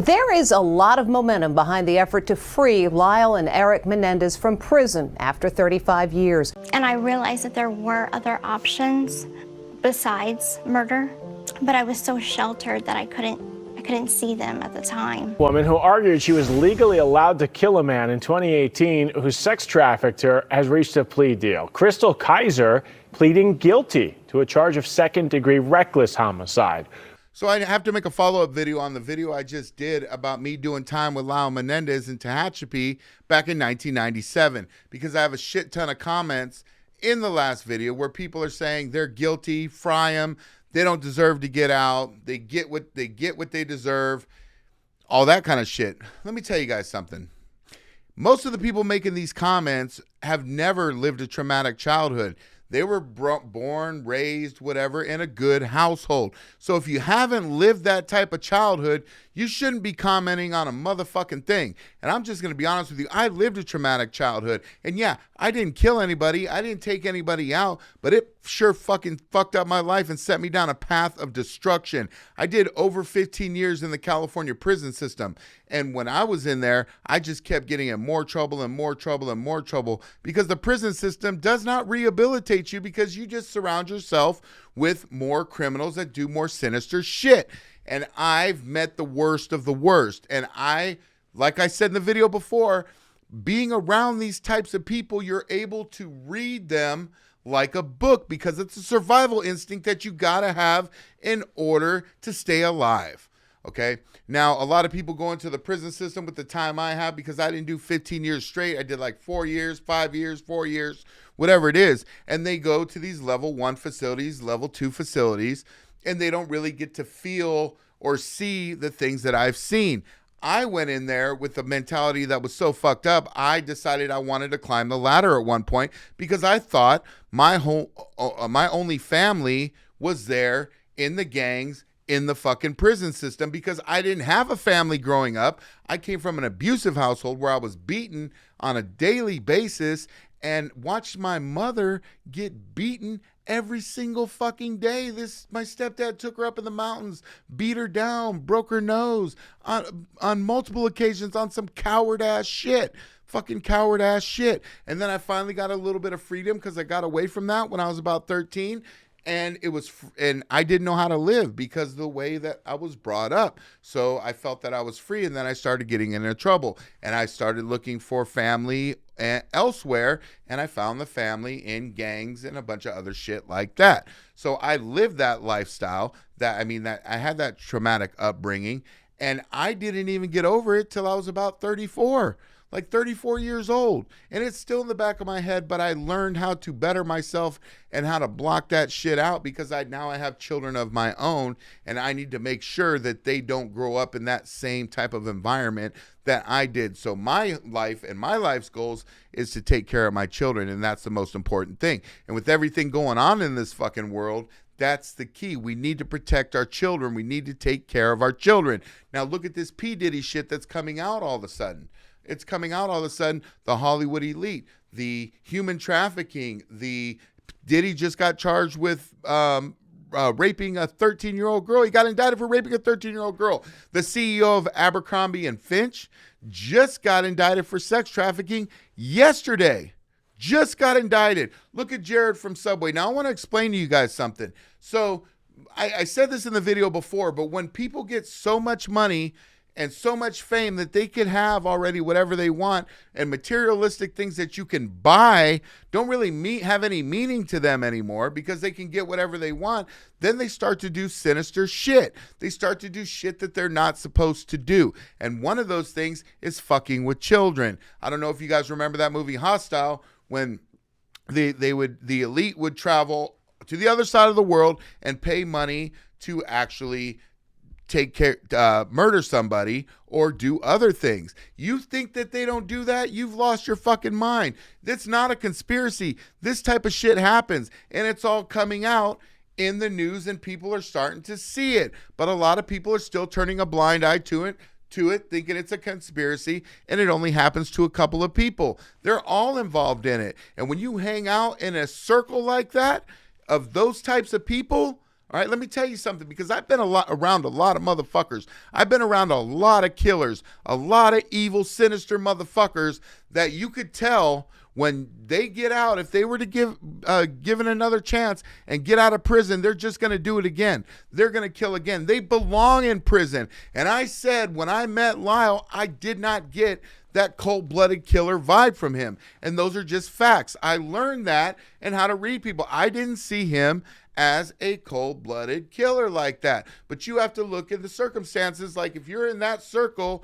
There is a lot of momentum behind the effort to free Lyle and Eric Menendez from prison after 35 years. And I realized that there were other options besides murder, but I was so sheltered that I couldn't see them at the time. Woman who argued she was legally allowed to kill a man in 2018 who sex trafficked her has reached a plea deal. Crystal Kaiser pleading guilty to a charge of second-degree reckless homicide. So I have to make a follow-up video on the video I just did about me doing time with Lyle Menendez in Tehachapi back in 1997, because I have a shit ton of comments in the last video where people are saying they're guilty, fry them, they don't deserve to get out, they get what they deserve, all that kind of shit. Let me tell you guys something. Most of the people making these comments have never lived a traumatic childhood. They were born, raised, whatever, in a good household. So if you haven't lived that type of childhood, you shouldn't be commenting on a motherfucking thing. And I'm just going to be honest with you. I lived a traumatic childhood. And yeah, I didn't kill anybody. I didn't take anybody out. But it sure fucking fucked up my life and set me down a path of destruction. I did over 15 years in the California prison system. And when I was in there, I just kept getting in more trouble and more trouble and more trouble, because the prison system does not rehabilitate you, because you just surround yourself with more criminals that do more sinister shit. And I've met the worst of the worst. And like I said in the video before, being around these types of people, you're able to read them like a book, because it's a survival instinct that you gotta have in order to stay alive. Okay. Now, a lot of people go into the prison system with the time I have, because I didn't do 15 years straight. I did like 4 years, 5 years, 4 years, whatever it is. And they go to these level 1 facilities, level 2 facilities, and they don't really get to feel or see the things that I've seen. I went in there with a mentality that was so fucked up, I decided I wanted to climb the ladder at one point, because I thought my only family was there in the gangs, in the fucking prison system, because I didn't have a family growing up. I came from an abusive household where I was beaten on a daily basis and watched my mother get beaten every single fucking day. My stepdad took her up in the mountains, beat her down, broke her nose on multiple occasions on some coward ass shit. Fucking coward ass shit. And then I finally got a little bit of freedom, because I got away from that when I was about 13. And I didn't know how to live because of the way that I was brought up. So I felt that I was free, and then I started getting into trouble, and I started looking for family elsewhere, and I found the family in gangs and a bunch of other shit like that. So I lived that lifestyle, that I had that traumatic upbringing, and I didn't even get over it till I was about 34. Like 34 years old, and it's still in the back of my head, but I learned how to better myself and how to block that shit out, because now I have children of my own, and I need to make sure that they don't grow up in that same type of environment that I did. So my life and my life's goals is to take care of my children, and that's the most important thing. And with everything going on in this fucking world, that's the key. We need to protect our children. We need to take care of our children. Now look at this P. Diddy shit that's coming out all of a sudden. It's coming out all of a sudden, the Hollywood elite, the human trafficking, Diddy just got charged with raping a 13-year-old girl. He got indicted for raping a 13-year-old girl. The CEO of Abercrombie and Finch just got indicted for sex trafficking yesterday. Just got indicted. Look at Jared from Subway. Now I want to explain to you guys something. So I said this in the video before, but when people get so much money and so much fame that they could have already whatever they want, and materialistic things that you can buy don't really have any meaning to them anymore, because they can get whatever they want, then they start to do sinister shit. They start to do shit that they're not supposed to do. And one of those things is fucking with children. I don't know if you guys remember that movie Hostile, when the elite would travel to the other side of the world and pay money to actually murder somebody or do other things. You think that they don't do that? You've lost your fucking mind. That's not a conspiracy. This type of shit happens, and it's all coming out in the news, and people are starting to see it. But a lot of people are still turning a blind eye to it, thinking it's a conspiracy, and it only happens to a couple of people. They're all involved in it. And when you hang out in a circle like that of those types of people, All right, let me tell you something, because I've been around a lot of motherfuckers. I've been around a lot of killers, a lot of evil, sinister motherfuckers that you could tell when they get out, if they were to given another chance and get out of prison, they're just going to do it again. They're going to kill again. They belong in prison. And I said when I met Lyle, I did not get that cold-blooded killer vibe from him. And those are just facts. I learned that and how to read people. I didn't see him as a cold-blooded killer like that. But you have to look at the circumstances. Like if you're in that circle,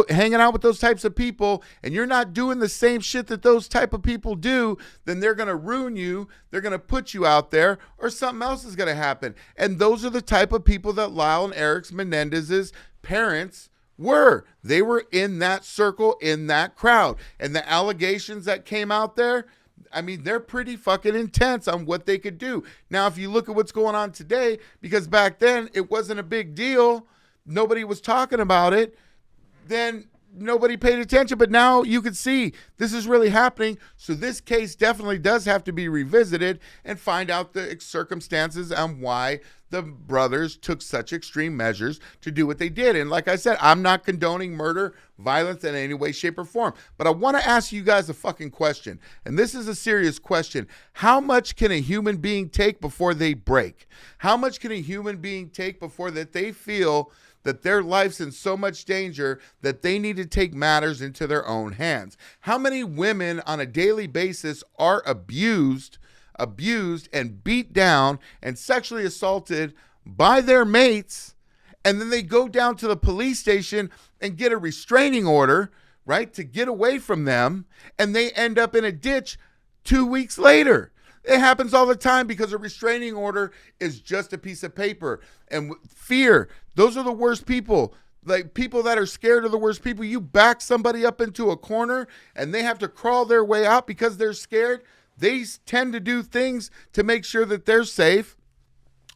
hanging out with those types of people, and you're not doing the same shit that those type of people do, then they're going to ruin you. They're going to put you out there, or something else is going to happen. And those are the type of people that Lyle and Eric Menendez's parents were. They were in that circle, in that crowd. And the allegations that came out there, I mean, they're pretty fucking intense on what they could do. Now, if you look at what's going on today, because back then it wasn't a big deal, nobody was talking about it, then nobody paid attention. But now you can see this is really happening. So this case definitely does have to be revisited and find out the circumstances and why the brothers took such extreme measures to do what they did. And like I said, I'm not condoning murder, violence in any way, shape, or form. But I want to ask you guys a fucking question. And this is a serious question. How much can a human being take before they break? How much can a human being take before that they feel that their life's in so much danger that they need to take matters into their own hands? How many women on a daily basis are abused and beat down and sexually assaulted by their mates, and then they go down to the police station and get a restraining order, right, to get away from them, and they end up in a ditch 2 weeks later? It happens all the time because a restraining order is just a piece of paper. And fear, those are the worst people. Like, people that are scared are the worst people. You back somebody up into a corner and they have to crawl their way out because they're scared. They tend to do things to make sure that they're safe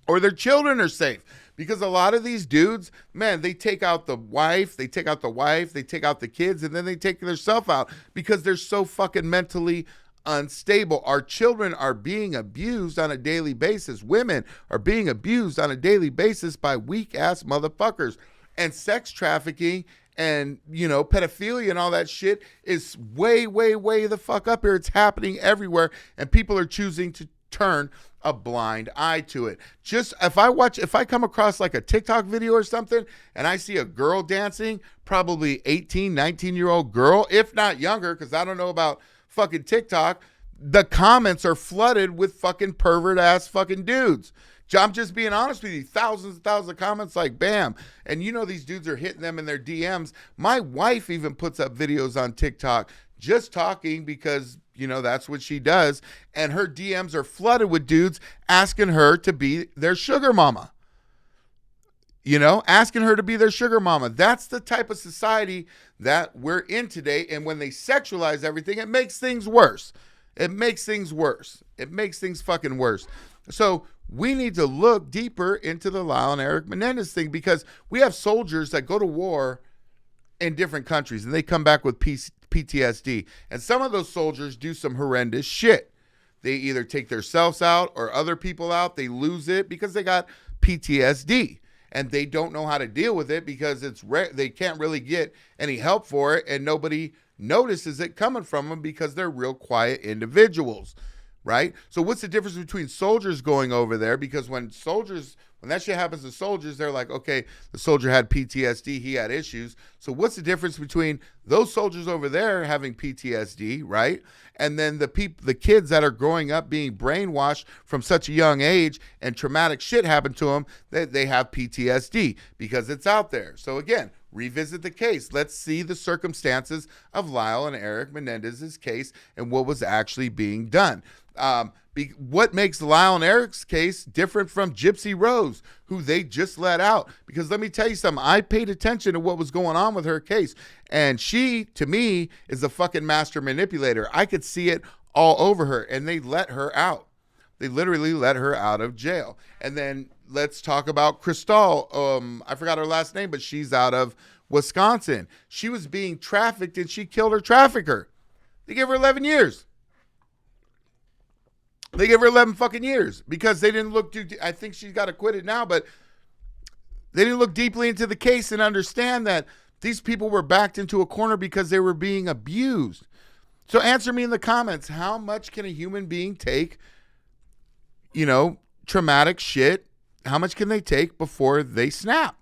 or their children are safe. Because a lot of these dudes, man, they take out the wife, they take out the kids, and then they take themselves out because they're so fucking mentally unstable. Our children are being abused on a daily basis. Women are being abused on a daily basis by weak ass motherfuckers. And sex trafficking and, you know, pedophilia and all that shit is way, way, way the fuck up here. It's happening everywhere, and people are choosing to turn a blind eye to it. Just if I come across like a TikTok video or something and I see a girl dancing, probably 18, 19-year-old girl, if not younger, because I don't know about fucking TikTok, the comments are flooded with fucking pervert ass fucking dudes. I'm just being honest with you. Thousands and thousands of comments like bam. And you know these dudes are hitting them in their DMs. My wife even puts up videos on TikTok just talking because, you know, that's what she does. And her DMs are flooded with dudes asking her to be their sugar mama. You know, asking her to be their sugar mama. That's the type of society that we're in today. And when they sexualize everything, it makes things worse. It makes things worse. It makes things fucking worse. So we need to look deeper into the Lyle and Eric Menendez thing, because we have soldiers that go to war in different countries and they come back with PTSD. And some of those soldiers do some horrendous shit. They either take themselves out or other people out. They lose it because they got PTSD. And they don't know how to deal with it because they can't really get any help for it, and nobody notices it coming from them because they're real quiet individuals, right? So what's the difference between soldiers going over there? Because when that shit happens to soldiers, they're like, okay, the soldier had PTSD, he had issues. So what's the difference between those soldiers over there having PTSD, right? And then the kids that are growing up being brainwashed from such a young age and traumatic shit happened to them, that they have PTSD because it's out there. So again, revisit the case. Let's see the circumstances of Lyle and Eric Menendez's case and what was actually being done. What makes Lyle and Eric's case different from Gypsy Rose, who they just let out? Because let me tell you something. I paid attention to what was going on with her case, and she, to me, is a fucking master manipulator. I could see it all over her, and they let her out. They literally let her out of jail. And then let's talk about Cristal. I forgot her last name, but she's out of Wisconsin. She was being trafficked, and she killed her trafficker. They gave her 11 years. They gave her 11 fucking years because they didn't look I think she got acquitted now, but they didn't look deeply into the case and understand that these people were backed into a corner because they were being abused. So answer me in the comments, how much can a human being take, traumatic shit? How much can they take before they snap?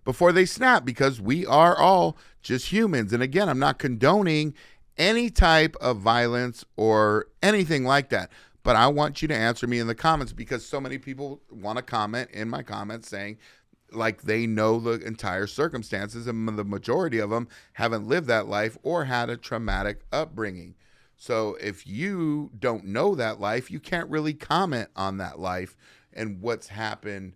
Before they snap, because we are all just humans. And again, I'm not condoning any type of violence or anything like that. But I want you to answer me in the comments, because so many people want to comment in my comments saying like they know the entire circumstances, and the majority of them haven't lived that life or had a traumatic upbringing. So if you don't know that life, you can't really comment on that life and what's happened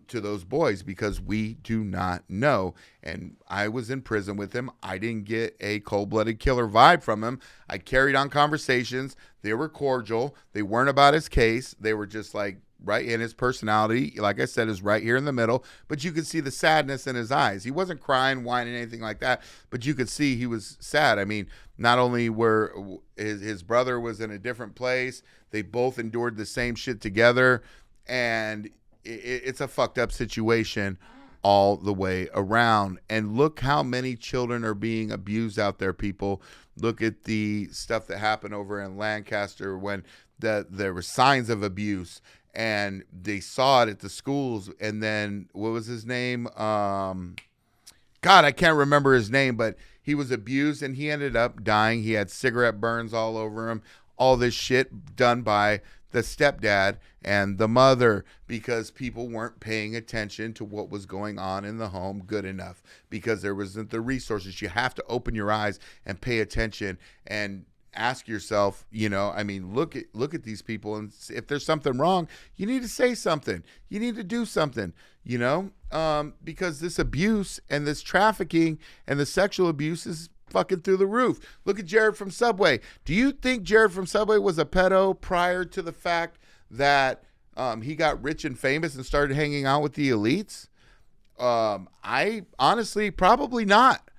to those boys, because we do not know. And I was in prison with him. I didn't get a cold-blooded killer vibe from him. I carried on conversations. They were cordial. They weren't about his case. They were just like right in his personality. Like I said, is right here in the middle. But you could see the sadness in his eyes. He wasn't crying, whining, anything like that. But you could see he was sad. I mean, not only were his brother was in a different place, they both endured the same shit together. And it's a fucked up situation all the way around. And look how many children are being abused out there, people. Look at the stuff that happened over in Lancaster when there were signs of abuse, and they saw it at the schools. And then what was his name? God, I can't remember his name, but he was abused and he ended up dying. He had cigarette burns all over him. All this shit done by the stepdad and the mother, because people weren't paying attention to what was going on in the home good enough, because there wasn't the resources. You have to open your eyes and pay attention and ask yourself, look at these people, and if there's something wrong, you need to say something. You need to do something, because this abuse and this trafficking and the sexual abuse is fucking through the roof. Look at Jared from Subway. Do you think Jared from Subway was a pedo prior to the fact that he got rich and famous and started hanging out with the elites? I honestly, probably not.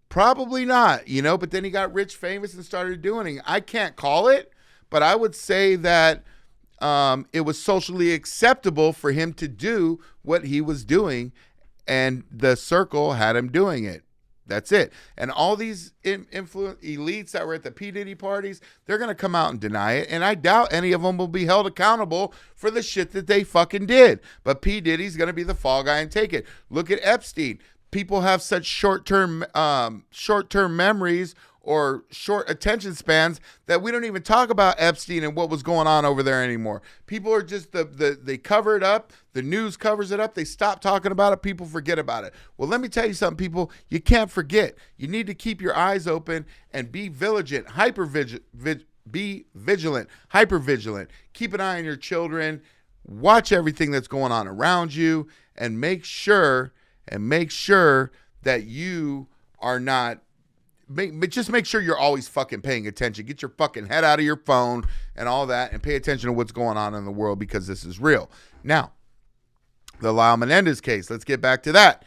Probably not, but then he got rich, famous, and started doing it. I can't call it, but I would say that it was socially acceptable for him to do what he was doing, and the circle had him doing it. That's it. And all these elites that were at the P. Diddy parties, they're going to come out and deny it. And I doubt any of them will be held accountable for the shit that they fucking did. But P. Diddy's going to be the fall guy and take it. Look at Epstein. People have such short-term memories or short attention spans that we don't even talk about Epstein and what was going on over there anymore. People are just, they cover it up. The news covers it up. They stop talking about it. People forget about it. Well, let me tell you something, people. You can't forget. You need to keep your eyes open and be vigilant, be vigilant, hyper vigilant. Keep an eye on your children. Watch everything that's going on around you, and make sure that you are not, just make sure you're always fucking paying attention. Get your fucking head out of your phone and all that, and pay attention to what's going on in the world, because this is real. Now, the Lyle Menendez case, let's get back to that.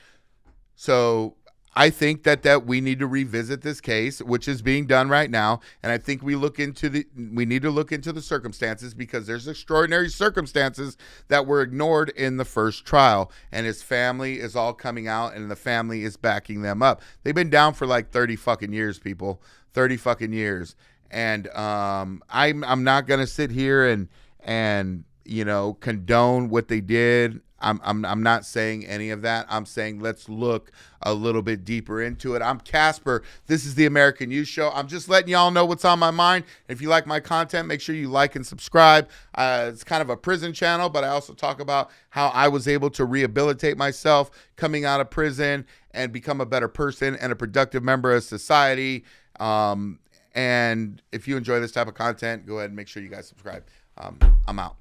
So I think that we need to revisit this case, which is being done right now. And I think we need to look into the circumstances, because there's extraordinary circumstances that were ignored in the first trial. And his family is all coming out, and the family is backing them up. They've been down for like 30 fucking years, people. 30 fucking years. And I'm not going to sit here and condone what they did. I'm not saying any of that. I'm saying let's look a little bit deeper into it. I'm Casper. This is the American Youth Show. I'm just letting y'all know what's on my mind. If you like my content, make sure you like and subscribe. It's kind of a prison channel, but I also talk about how I was able to rehabilitate myself coming out of prison and become a better person and a productive member of society. And if you enjoy this type of content, go ahead and make sure you guys subscribe. I'm out.